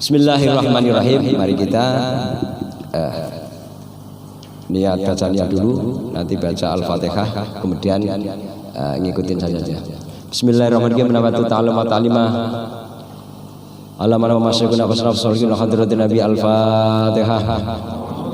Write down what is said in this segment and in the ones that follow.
Bismillahirrahmanirrahim. Mari kita niat bacanya dulu, nanti baca Al-Fatihah, kemudian ngikutin saja. Bismillahirrahmanirrahim. Menawatu ta'alum wa ta'limah Alamana wa masyikuna fasraf salihun hadratin Nabi. Al-Fatihah.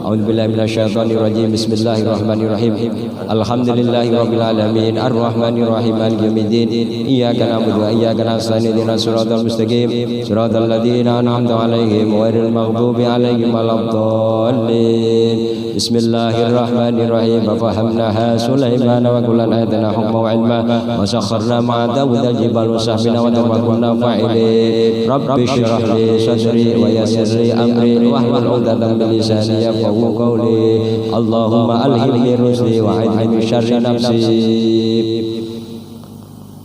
A'udzubillahi minasyaitonirrajim. Bismillahirrahmanirrahim. Alhamdulillahirabbil alamin arrahmanirrahim maliki yaumiddin. Iyyaka na'budu wa iyyaka nasta'in. Ihdinas siratal mustaqim. Siratal ladzina an'amta 'alaihim ghairil maghdubi 'alaihim waladdallin. Bismillahirrahmanirrahim. Fahamnaha Sulaiman wa kullan atana hukma wa ilma wa sakharna ma'a Dawud al-jibala sahbina wa tawakkalna fa'ilin. Rabbi shrah li sadri wa yassir li amri wahlul 'uqdatam min lisani yafqahu qawli. Allahumma alhimni rusdi wa a'idni min syarri nafsi.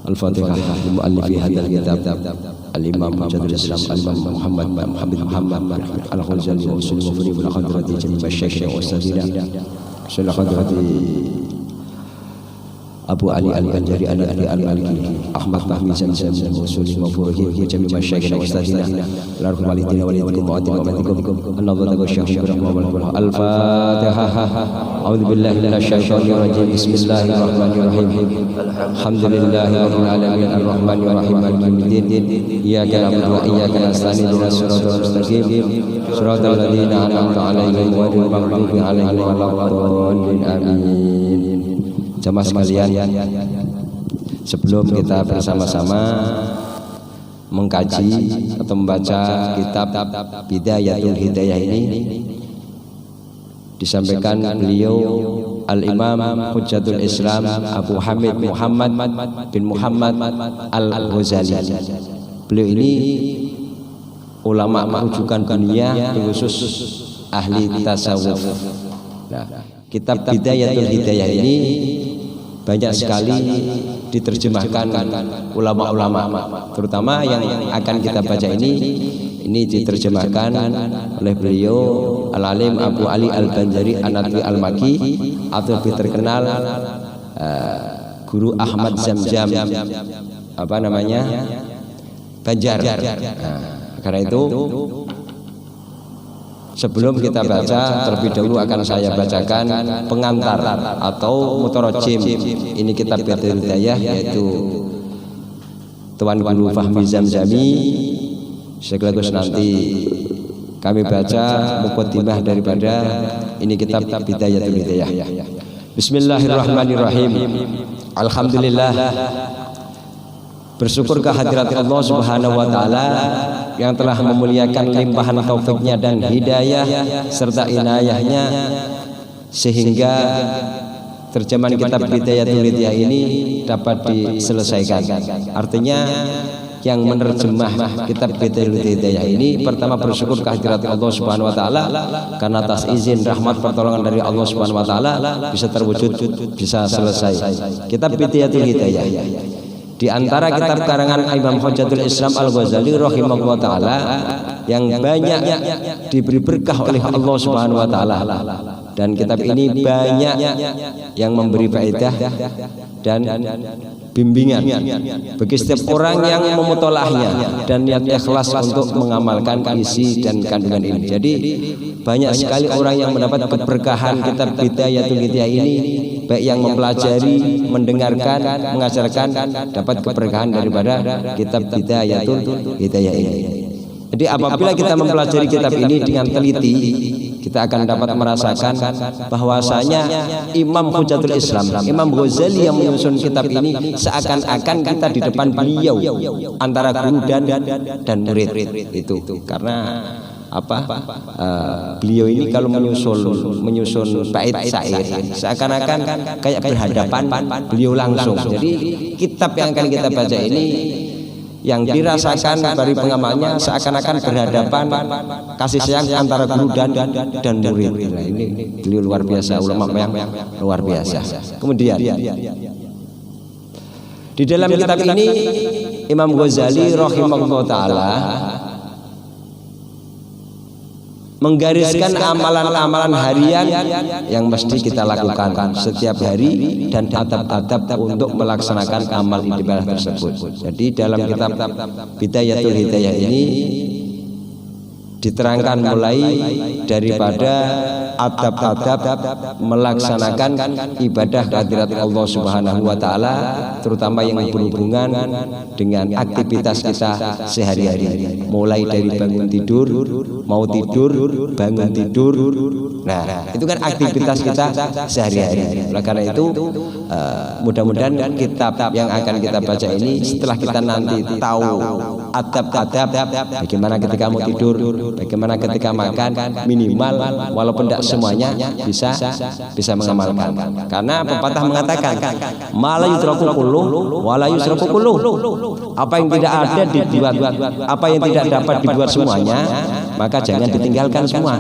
Al-Fatihah. Mu'allifi hadzal kitab Al-Imam Mujadid Islam Al-Imam Muhammad Al-Ghazali wa Muslim wa Furi al-Hadrati Jami' Masyaikh wa Ustadzina Al-Hadrati Abu Ali Al-Banjari Al-Maliki Ahmad Fahmi Zamzam wa Muslim wa Furi Jami' Masyaikh wa Ustadzina Al-Arham walidina walidikum wa atimatikum an-nadhata wa syahid rahmah. Al-Fatihah. A'udzu billahi minasyaitonir rajim. Bismillahirrahmanirrahim. Alhamdulillahirabbil alamin arrahmanir rahim maliki yaumiddin. Iyyaka na'budu wa iyyaka nasta'in. Ihdinas siratal mustaqim. Siratal ladzina an'amta 'alaihim ghairil maghdubi 'alaihim waladdallin. Amin. Jamaah sekalian, sebelum kita bersama-sama mengkaji atau membaca kitab Bidayatul Hidayah ini, disampaikan beliau Al-Imam Hujjatul Islam Abu Hamid Muhammad bin Muhammad Al-Ghazali. Beliau ini ulama rujukan dunia, khusus ahli tasawuf. Nah, kitab Bidayatul Hidayah ini banyak sekali diterjemahkan ulama-ulama, terutama yang akan kita baca ini diterjemahkan oleh beliau Al-Alim Abu Ali Al-Banjari An-Nadwi Al-Maki, atau lebih terkenal Guru Ahmad Zamzam Banjar. Karena itu sebelum kita baca, terlebih dahulu akan saya bacakan pengantar atau mutarajim. Ini kitab Bidayatul Hidayah, yaitu Tuan Guru Fahmi Zamzami. Sekaligus nanti kami baca muqaddimah daripada ini kitab Bidayatul Hidayah. Bismillahirrahmanirrahim. Alhamdulillah, bersyukur kehadirat Allah Subhanahu wa taala yang telah memuliakan limpahan taufiknya dan hidayah serta inayahnya, sehingga terjemahan kitab Bidayatul Hidayah ini dapat diselesaikan. Artinya yang menerjemah kitab Bidayatul Hidayah ini pertama bersyukur kehadirat Allah Subhanahu wa taala, karena atas izin rahmat pertolongan dari Allah Subhanahu wa taala bisa terwujud, bisa selesai kitab Bidayatul Hidayah. Di antara kitab karangan Imam Hujjatul Islam Al-Ghazali rahimahullah taala yang banyak diberi berkah oleh Allah Subhanahu wa taala, dan kitab ini banyak yang memberi faedah dan bimbingan bagi setiap orang yang memutolahnya dan niat ikhlas untuk mengamalkan isi dan kandungan ini. Jadi banyak sekali orang yang mendapat keberkahan kitab Bidayatul Hidayah ini, baik yang mempelajari, mendengarkan, mengajarkan, dapat keberkahan daripada kitab Bidayatul Hidayah ini. Jadi apabila kita mempelajari kitab ini dengan teliti, kita akan dapat merasakan bahwasanya Imam Hujjatul Islam, Imam Ghazali yang menyusun kitab ini seakan-akan kita di depan beliau, antara guru dan murid itu. Karena beliau ini kalau menyusun bait syair seakan-akan kayak berhadapan beliau langsung. Jadi kitab yang akan kita baca ini yang dirasakan dari pengamalnya seakan-akan berhadapan kasih sayang antara guru dan murid. Nah, ini beliau luar biasa, ulama yang luar biasa. Kemudian di dalam kitab ini Imam Ghazali rahimahullah taala menggariskan amalan-amalan harian yang mesti kita lakukan setiap hari dan adab-adab untuk melaksanakan amal ibadah tersebut. Jadi dalam kitab Bidayatul Hidayah ini diterangkan mulai daripada adab-adab melaksanakan ibadah hadirat Allah Subhanahu wa taala, terutama yang berhubungan dengan aktivitas kita sehari-hari, mulai dari bangun tidur, mau tidur, bangun tidur. Nah, itu kan aktivitas kita sehari-hari. Oleh karena itu mudah-mudahan kitab yang akan kita baca ini, setelah kita nanti tahu adab-adab bagaimana ketika mau tidur, bagaimana ketika makan, minimal walaupun tidak semuanya bisa mengamalkan. Karena pepatah mengatakan mala yutraku kulluh wala yusraku kulluh. Apa yang tidak ada dibuat, apa yang tidak dapat dibuat semuanya, maka jangan ditinggalkan semua.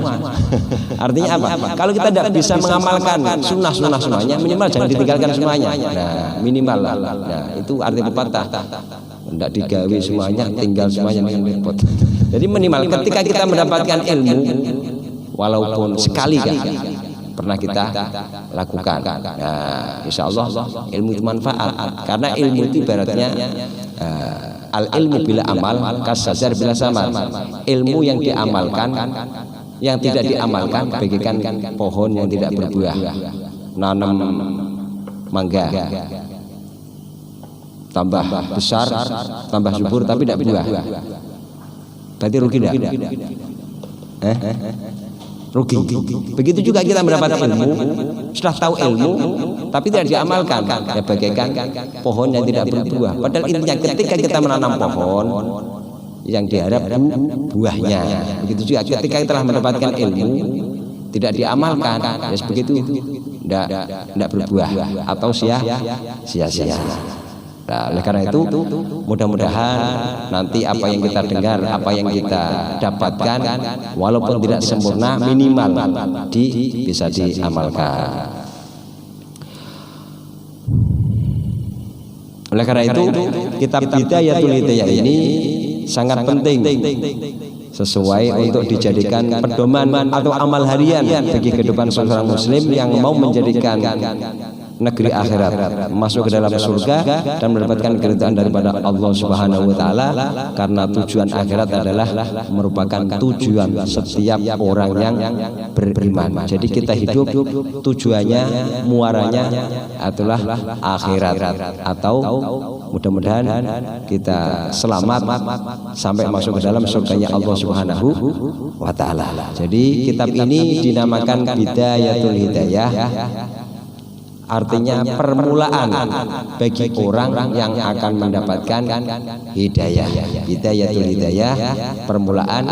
Artinya apa? Kalau kita tidak bisa mengamalkan sunnah-sunnah semuanya, minimal jangan ditinggalkan semuanya. Nah, minimal lah. Nah, itu arti pepatah. Tidak digawe semuanya, tinggal semuanya, repot. Jadi minimal ketika kita mendapatkan ilmu, walaupun sekali kan pernah kita lakukan. Nah, insya Allah ilmu itu manfaat. Karena ilmu itu ibaratnya al ilmu bila amal kasajar bila samar. Ilmu yang diamalkan, yang tidak diamalkan bagaikan pohon yang tidak berbuah. Nanam mangga, tambah besar, tambah subur tapi tidak buah. Berarti rugi tidak? Rugi. Begitu juga kita mendapat ilmu, setelah tahu ilmu tapi tidak diamalkan, ya bagaikan pohon yang tidak berbuah. Padahal intinya ketika kita menanam pohon yang diharap buahnya. Begitu juga ketika kita telah mendapatkan ilmu tidak diamalkan, ya begitu tidak berbuah atau sia-sia. Nah, oleh karena itu mudah-mudahan nanti apa yang kita dengar, apa yang kita dapatkan, walaupun tidak sempurna, minimal bisa diamalkan. Oleh karena itu kitab Bidayatul Hidayah ini sangat penting, sesuai untuk dijadikan pedoman atau amal harian bagi kehidupan seorang muslim yang mau menjadikan negeri akhirat, masuk ke dalam surga dan mendapatkan keridhaan daripada Allah Subhanahu wa taala. Karena tujuan akhirat adalah merupakan tujuan setiap orang yang beriman. Jadi kita hidup tujuannya, muaranya adalah akhirat, atau mudah-mudahan kita selamat sampai masuk ke dalam surganya Allah Subhanahu wa taala. Jadi kitab ini dinamakan Bidayatul Hidayah, artinya permulaan bagi orang yang akan mendapatkan hidayah. Bidayatul Hidayah, permulaan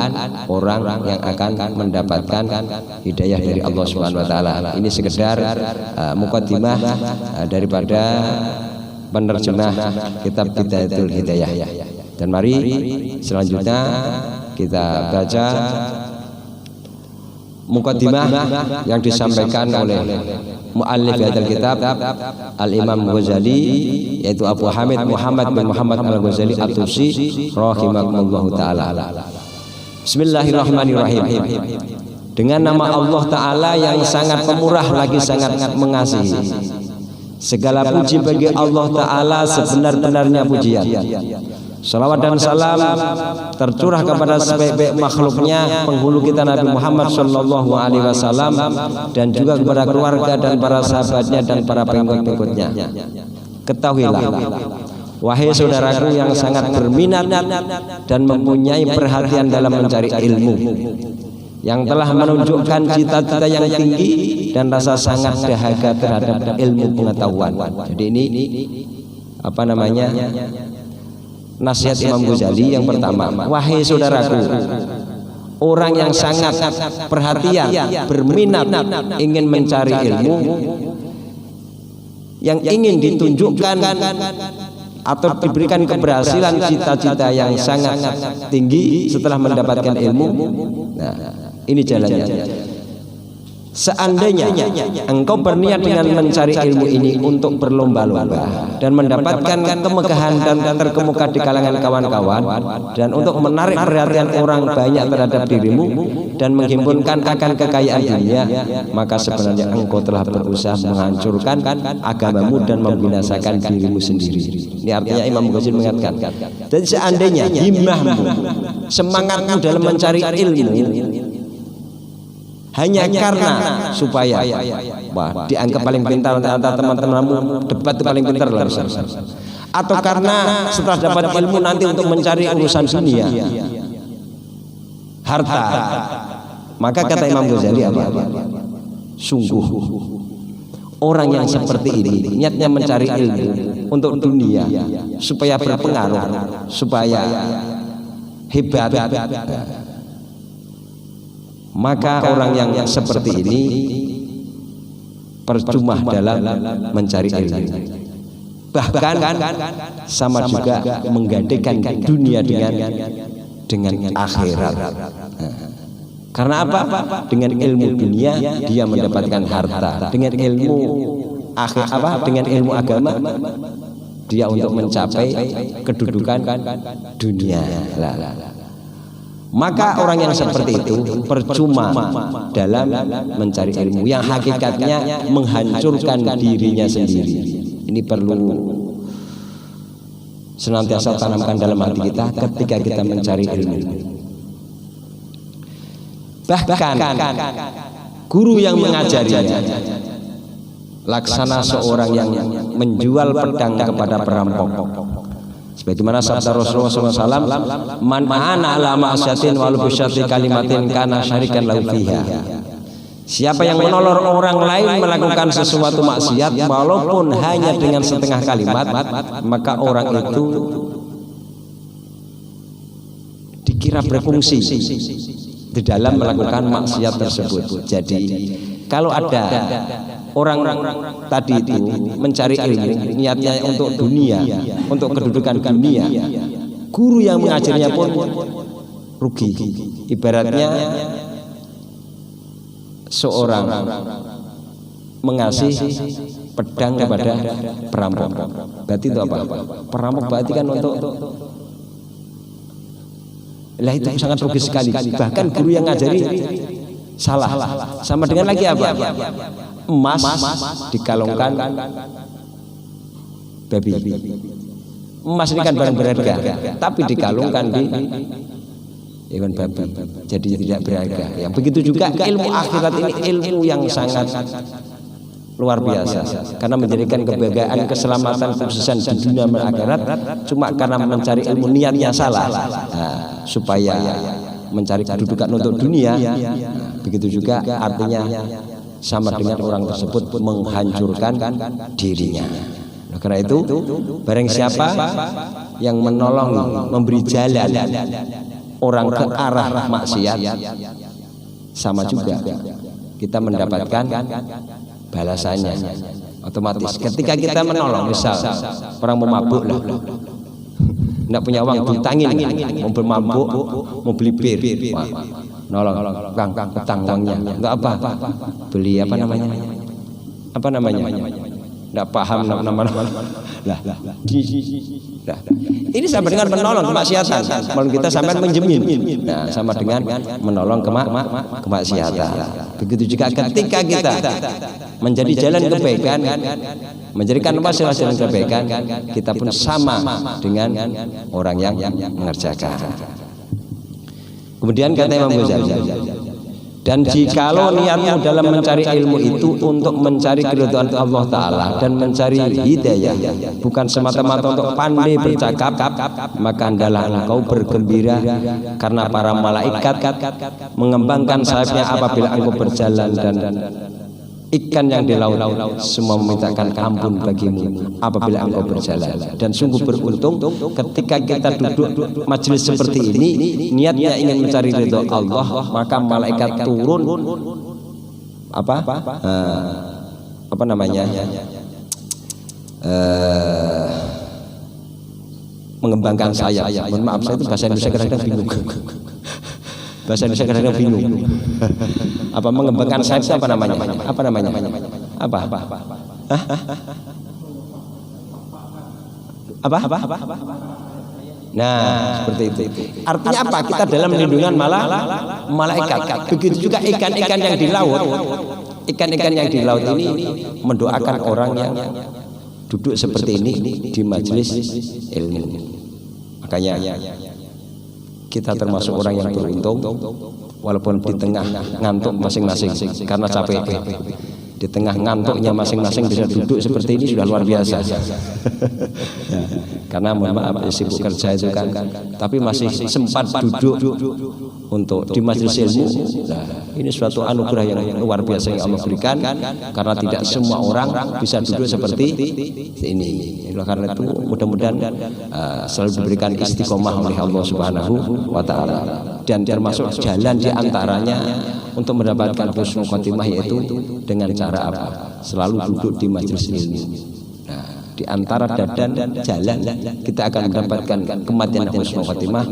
orang yang akan mendapatkan hidayah dari Allah Subhanahu wa taala. Ini sekedar mukaddimah daripada penerjemah kitab Bidayatul Hidayah. Dan mari selanjutnya kita baca mukaddimah yang disampaikan oleh muallif hadzal kitab Al-Imam Ghazali, yaitu Abu Hamid Muhammad bin Muhammad Al-Ghazali At-Tusi rahimahullahu taala. Bismillahirrahmanirrahim. Dengan nama Allah taala yang sangat pemurah lagi sangat mengasihi. Segala puji bagi Allah taala sebenar-benarnya pujian. Salawat dan salam tercurah kepada sebaik-baik makhluknya, penghulu kita Nabi Muhammad sallallahu alaihi wasallam, dan juga kepada keluarga dan para sahabatnya dan para pengikut-pengikutnya. Ketahuilah, wahai saudaraku yang sangat berminat dan mempunyai perhatian dalam mencari ilmu, yang telah menunjukkan cita-cita yang tinggi dan rasa sangat dahaga terhadap ilmu pengetahuan. Jadi ini apa namanya? Nasihat Imam Ghazali yang pertama, wahai saudaraku, orang yang sangat perhatian, berminat, ingin mencari ilmu, yang ingin ditunjukkan atau diberikan keberhasilan cita-cita yang sangat tinggi setelah mendapatkan ilmu. Nah, ini jalannya. Seandainya engkau berniat dengan mencari ilmu ini untuk berlomba-lomba dan mendapatkan kemegahan dan terkemuka di kalangan kawan-kawan, dan untuk menarik perhatian orang banyak terhadap dirimu dan menghimpunkan akan kekayaan dunia, maka sebenarnya engkau telah berusaha menghancurkan agamamu dan membinasakan dirimu sendiri. Ini artinya Imam Ghazali mengatakan, jadi seandainya himmahmu, semangatmu dalam mencari ilmu hanya karena supaya dianggap paling pintar antara teman-temanmu, debat itu paling pintar lah, atau karena setelah dapat ilmu nanti untuk mencari urusan dunia, harta, maka kata Imam Ghazali apa? Sungguh orang yang seperti ini niatnya mencari ilmu untuk dunia supaya berpengaruh, supaya hebat, maka orang yang seperti ini percuma dalam mencari ilmu, bahkan sama juga menggantikan dunia dengan akhirat. Karena apa? Dengan ilmu dunia dia mendapatkan harta, dengan ilmu dengan ilmu agama dia untuk mencapai kedudukan dunia. Maka orang yang seperti itu percuma dalam mencari ilmu yang hakikatnya menghancurkan dirinya sendiri. Ini perlu senantiasa tanamkan dalam hati kita ketika kita mencari ilmu. Bahkan guru yang mengajarinya laksana seorang yang menjual pedang kepada perampok. Sebagaimana sabda Rasulullah SAW, man ma'ana ala ma'asyatin walau bisyati kalimatin kana syarikan lahu fiha. Siapa yang menolong orang lain melakukan sesuatu maksiat walaupun hanya dengan setengah kalimat, maka orang itu dikira berfungsi di dalam melakukan maksiat tersebut. Jadi kalau ada orang tadi itu mencari ilmu niatnya untuk dunia, untuk kedudukan dunia, guru yang mengajarnya pun rugi. Ibaratnya seorang mengasih pedang kepada perampok, berarti itu apa? Perampok berarti kan untuk lah, itu sangat rugi sekali. Bahkan guru yang ngajari salah. Sama dengan lagi apa? Emas dikalungkan babi. Emas ini kan barang berharga, tapi dikalungkan di hewan babi, jadi tidak berharga. Yang begitu juga ilmu akhirat ini ilmu yang sangat luar biasa, karena menjadikan kebahagiaan, keselamatan, kesuksesan di dunia dan akhirat cuma karena mencari ilmu niatnya salah. Supaya mencari kedudukan untuk dunia, begitu juga artinya sama dengan orang tersebut menghancurkan dirinya. Nah, karena itu barang siapa yang menolong, memberi jalan orang ke arah maksiat, sama juga kita mendapatkan balasannya otomatis. Ketika kita menolong, misal orang mau mabuk lah, tidak punya uang, ditangin, mau bermabuk, mau beli bir, nolong, kang, petang uangnya, enggak apa, beli apa namanya, enggak paham nama-nama, lah, ini sama dengan menolong kemaksiatan, kalau kita sampai menjamin, nah sama dengan menolong kemaksiatan. Begitu juga ketika kita menjadi jalan kebaikan, menjadikan wasilah jalan kebaikan, kita pun sama dengan orang yang mengerjakan. Kemudian kata Imam Ghazali, dan jikalau niatmu dalam mencari ilmu itu untuk mencari keridhaan Allah Ta'ala dan mencari hidayah, bukan semata-mata untuk pandai bercakap, maka hendaklah engkau bergembira karena para malaikat mengembangkan sayapnya apabila engkau berjalan, dan ikan yang di laut semua memintakan ampun bagimu apabila engkau berjalan. Dan sungguh beruntung ketika kita duduk majelis seperti ini, niatnya ingin mencari ridho Allah, maka malaikat turun apa namanya, mengembangkan sayap. Mohon maaf, saya itu bahasa Indonesia kadang-kadang bingung. Bahasa Indonesia kadang-kadang bingung. Apa mengembangkan sayap apa namanya? Apa namanya? Apa? Hah? Apa? Nah, seperti itu. Artinya apa? Kita dalam lindungan malaikat. Begitu juga ikan-ikan yang di laut. Ikan-ikan yang di laut ini mendoakan orang yang duduk seperti ini di majelis ilmu. Makanya kita termasuk orang yang beruntung, walaupun di tengah ngantuk masing-masing karena capek. Di tengah ngantuknya masing-masing bisa duduk seperti ini sudah luar biasa. Karena mohon maaf sibuk kerja itu kan, tapi masih sempat duduk untuk di majelis ilmu. Nah, ini suatu anugerah yang luar biasa yang Allah berikan, karena tidak semua orang bisa duduk seperti ini. Karena itu mudah-mudahan selalu diberikan istiqomah oleh Allah Subhanahu wa taala, dan termasuk jalan di antaranya untuk mendapatkan husnul khotimah yaitu dengan cara apa? Selalu duduk di majelis ilmu. Nah, di antara dan jalan kita akan mendapatkan kematian husnul khotimah,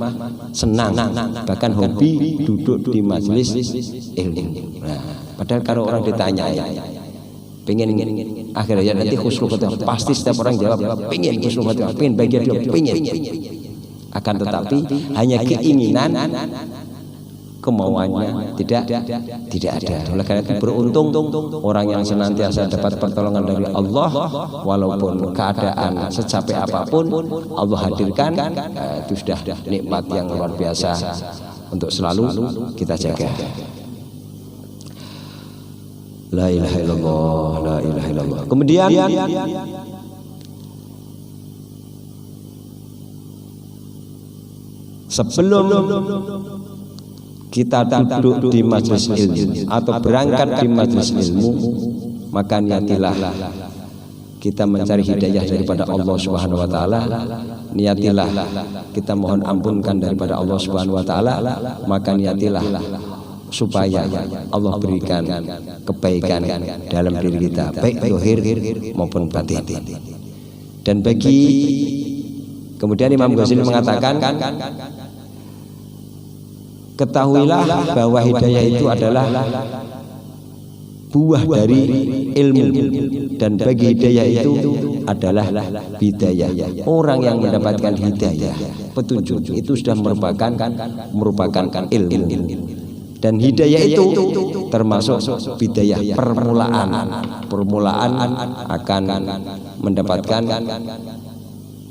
senang, bahkan hobi duduk di majelis ilmu. Nah, padahal kalau orang ditanya pengen akhirnya nanti husnul khotimah, pasti setiap orang jawab pengen husnul khotimah, pengen bahagia dia, pengen. Akan tetapi hanya keinginan, kemauannya tidak ada. Oleh karena itu beruntung orang yang senantiasa dapat pertolongan dari Allah, walaupun keadaan secapek apapun Allah hadirkan, itu sudah nikmat yang luar biasa untuk selalu kita jaga. La ilaha illallah, la ilaha illallah. Kemudian sebelum kita duduk di majelis ilmu atau berangkat di majelis ilmu, maka niatilah kita mencari hidayah daripada Allah Subhanahu wa taala. Niatilah kita mohon ampunkan daripada Allah Subhanahu wa taala, maka niatilah supaya Allah berikan kebaikan dalam diri kita, baik zahir maupun batin. Dan bagi kemudian Imam Ghazali mengatakan, ketahuilah bahwa hidayah itu adalah buah dari ilmu, dan bagi hidayah itu adalah bidayah. Orang yang mendapatkan hidayah, petunjuk, itu sudah merupakan ilmu. Dan hidayah itu termasuk bidayah, permulaan akan mendapatkan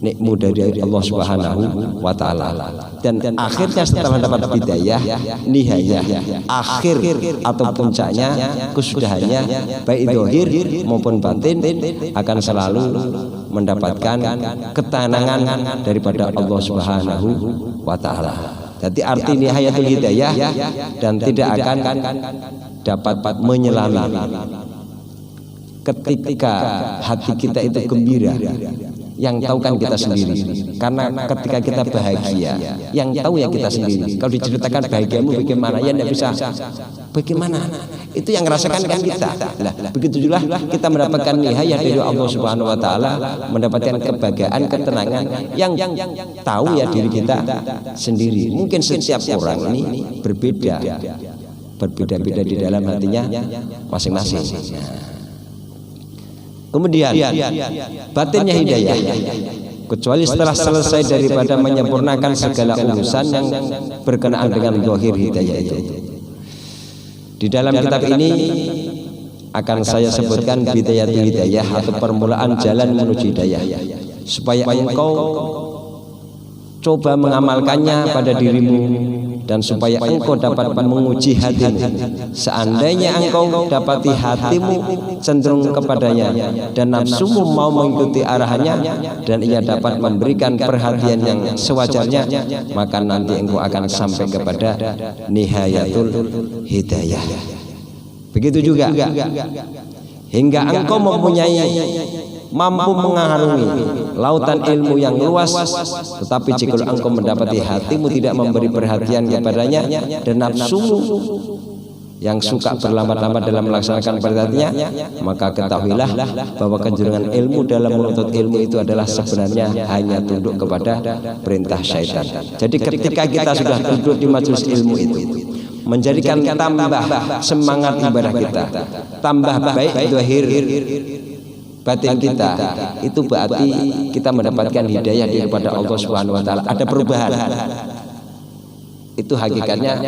nikmat dari Allah Subhanahu wa taala. Dan akhirnya setelah mendapat hidayah, nihayah, akhir atau puncaknya, kesudahannya, baik zahir maupun batin, akan selalu mendapatkan ketenangan daripada Allah Subhanahu wa taala. Jadi arti nihayatul hidayah, dan tidak akan dapat menyelami ketika hati kita itu gembira. Yang tahu kan kita sendiri, karena ketika kita bahagia, yang tahu ya kita sendiri. Kalau diceritakan bahagiamu bagaimana, ya tidak bisa bagaimana, itu yang merasakan kan kita. Nah, begitu juga kita mendapatkan nihayah dari Allah Subhanahu wa taala, mendapatkan kebahagiaan, ketenangan yang tahu ya diri kita sendiri. Mungkin setiap orang ini berbeda-beda di dalam hatinya masing-masing. Kemudian batinnya hidayah, kecuali setelah selesai daripada menyempurnakan segala urusan yang berkenaan dengan zahir hidayah itu. Di dalam kitab ini akan saya sebutkan bidayatul hidayah atau permulaan jalan menuju hidayah, supaya engkau coba mengamalkannya pada dirimu, dan supaya engkau dapat menguji hatimu. Seandainya engkau dapati hatimu cenderung kepadanya dan nafsumu mau mengikuti arahannya, dan ia dapat memberikan perhatian yang sewajarnya, maka nanti engkau akan sampai kepada nihayatul hidayah. Begitu juga hingga engkau mempunyai, mampu mengarungi lautan ilmu yang luas, tetapi jika engkau mendapati hatimu tidak memberi perhatian kepadanya, dan nafsumu yang suka berlambat-lambat dalam melaksanakan perhatiannya, maka ketahuilah bahwa kejurangan ilmu dalam menuntut ilmu itu adalah sebenarnya hanya tunduk kepada perintah syaitan. Jadi ketika kita sudah duduk di majelis ilmu itu, menjadikan tambah semangat ibadah kita, tambah baik zahir batin kita, itu berarti kita mendapatkan hidayah daripada Allah Subhanahu wa taala. Ada perubahan. Itu hakikatnya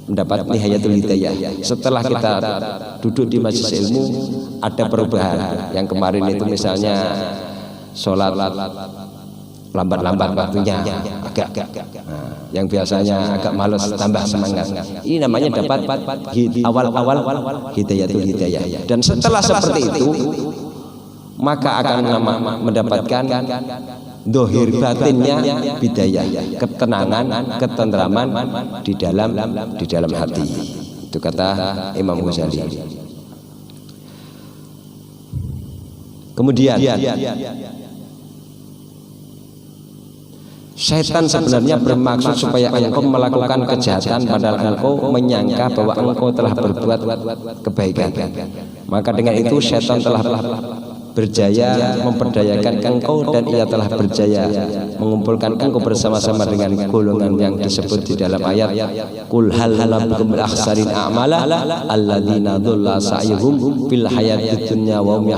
mendapat nihayatul hidayah. Setelah kita duduk di majelis ilmu, ada perubahan. Yang kemarin itu misalnya sholat lambat-lambat waktunya, agak yang biasanya agak malas tambah semangat. Ini namanya dapat awal-awal hidayatul hidayah. Dan setelah seperti itu, maka akan mendapatkan dohir batinnya bidayah, ketenangan, ketentraman di dalam hati. Itu kata Imam Ghazali. Kemudian setan sebenarnya bermaksud supaya engkau melakukan kejahatan padahal engkau menyangka bahwa engkau telah berbuat kebaikan. Maka dengan itu setan telah berjaya memperdayakan engkau, dan ia telah berjaya mengumpulkan engkau bersama-sama dengan golongan yang disebut di dalam ayat qul hal nabiyukum bil akhsarin a'mala alladzina dhalla sa'yuhum fil hayatid dunya wa hum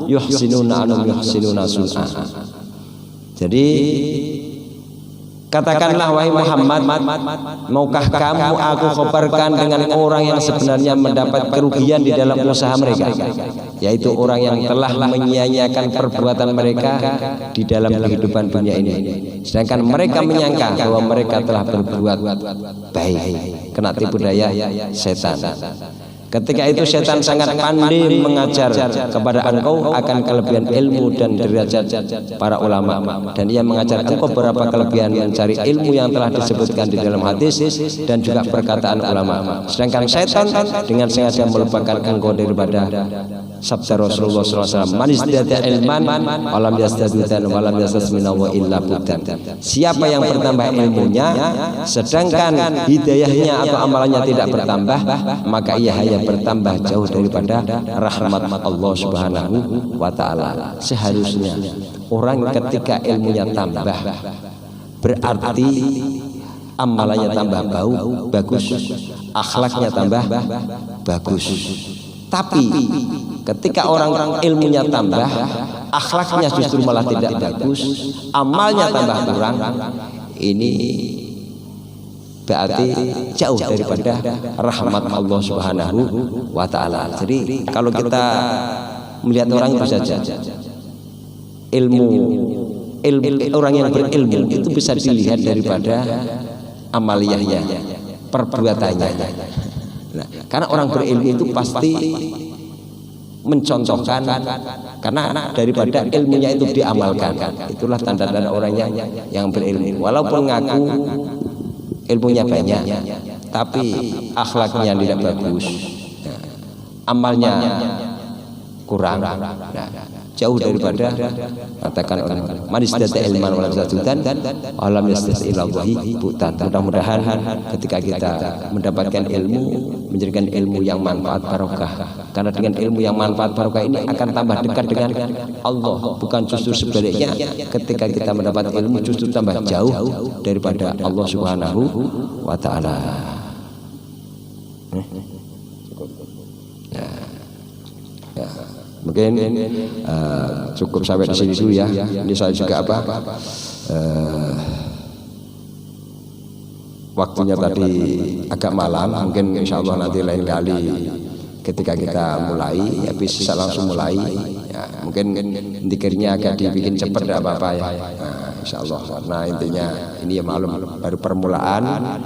yahsinuna anhum yuhsinuna sun'a. Jadi katakanlah wahai Muhammad, maukah kamu aku khabarkan dengan orang yang sebenarnya mendapat kerugian di dalam usaha mereka, yaitu orang yang telah menyia-nyiakan perbuatan mereka di dalam kehidupan dunia ini, sedangkan mereka menyangka bahwa mereka telah berbuat baik. Kena tipu daya setan. Ketika itu setan sangat pandai mengajar kepada engkau akan kelebihan ilmu dan derajat para ulama, dan ia mengajar engkau beberapa kelebihan mencari ilmu yang telah disebutkan di dalam hadis dan juga perkataan ulama. Sedangkan setan dengan sengaja melupakan engkau daripada sabda Rasulullah SAW, man izdada ilman walam yazdad walam yastasmina wa illa budan. Siapa yang bertambah ilmunya sedangkan hidayahnya atau amalannya tidak bertambah, maka ia hanya bertambah jauh daripada rahmat Allah Subhanahu wa taala. Seharusnya orang ketika ilmunya tambah berarti amalannya tambah bagus, akhlaknya tambah bagus. Tapi ketika orang ilmunya tambah, akhlaknya justru malah tidak bagus, amalnya tambah kurang, ini berarti jauh daripada rahmat Allah Subhanahu wa taala. Jadi kalau kita melihat orang itu saja, ilmu orang yang berilmu itu bisa dilihat daripada amaliyahnya, perbuatannya. Nah, karena orang berilmu itu pasti mencontohkan, karena daripada ilmunya itu diamalkan. Itulah tanda-tanda orang yang berilmu. Walaupun ngaku ilmunya banyak, tapi akhlaknya tidak bagus, amalnya kurang, jauh daripada katakan orang manis data ilman walam zatudan alam yastas ilawahi butan. Mudah-mudahan ketika kita mendapatkan ilmu, menjadikan ilmu yang manfaat barokah, karena dengan ilmu yang manfaat barokah ini akan tambah dekat dengan Allah, bukan justru sebaliknya. Ketika kita mendapat ilmu justru tambah jauh daripada Allah Subhanahu wa taala. Mungkin cukup sampai di sini dulu ya. Ini saya juga waktunya tadi agak malam. Mungkin insya Allah nanti lain kali ketika kita mulai, ya bisa langsung mulai. Ya, mungkin dikirnya agak dibikin cepat tidak apa-apa ya. Nah, insya Allah. Karena intinya ini ya maklum baru permulaan. Nah,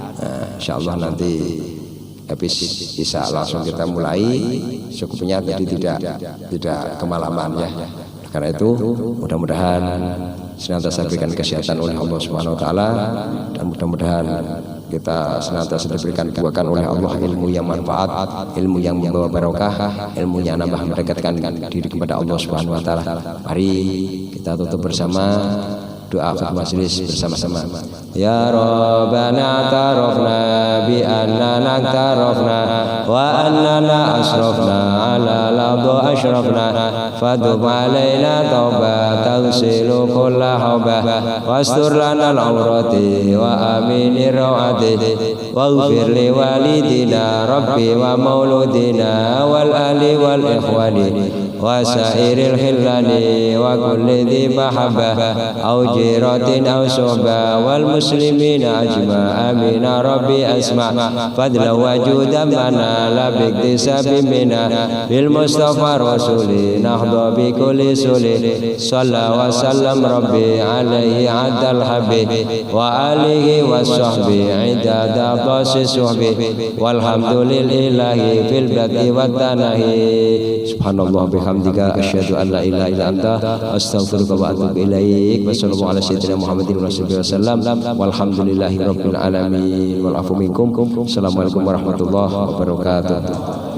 insya Allah nanti habis bisa langsung kita mulai cukupnya, jadi tidak kemalaman ya. Karena itu mudah-mudahan senantiasa diberikan kesehatan oleh Allah Subhanahu wa taala, dan mudah-mudahan kita senantiasa diberikan keberkahan oleh Allah, ilmu yang manfaat, ilmu yang membawa barokah, ilmu yang nambah mendekatkan diri kepada Allah Subhanahu wa taala. Mari kita tutup bersama doa majelis bersama-sama. Ya Rabbana tarafna bi annana tarafna wa annana asrafna ala ladu ashrafna fadum alaina tauba tagsilu kulla hawba wastur lana al-awrati wa aminir rawati waghfir li walidina rabbi wa mauludina wal ali wal ikhwani wa sairil khillani wa kulli dhi mahabbah au jiratin au sohbah wal muslimina ajma amin rabbi asma fadla wajudan mana la biktisabi mina bil mustafa rasuli nahdha bi kulli suli salla wa sallam rabbi alaihi adal habib wa alihi wa sahbi idada basi suhbi walhamdulillahi fil badi wa tanahi subhanallah bihamdika asyhadu an la ilaha illa anta astaghfiruka wa atubu ilaik wa sallallahu ala sayyidina Muhammadin wasallam walhamdulillahi rabbil alamin wal afu minkum. Assalamualaikum warahmatullahi wabarakatuh.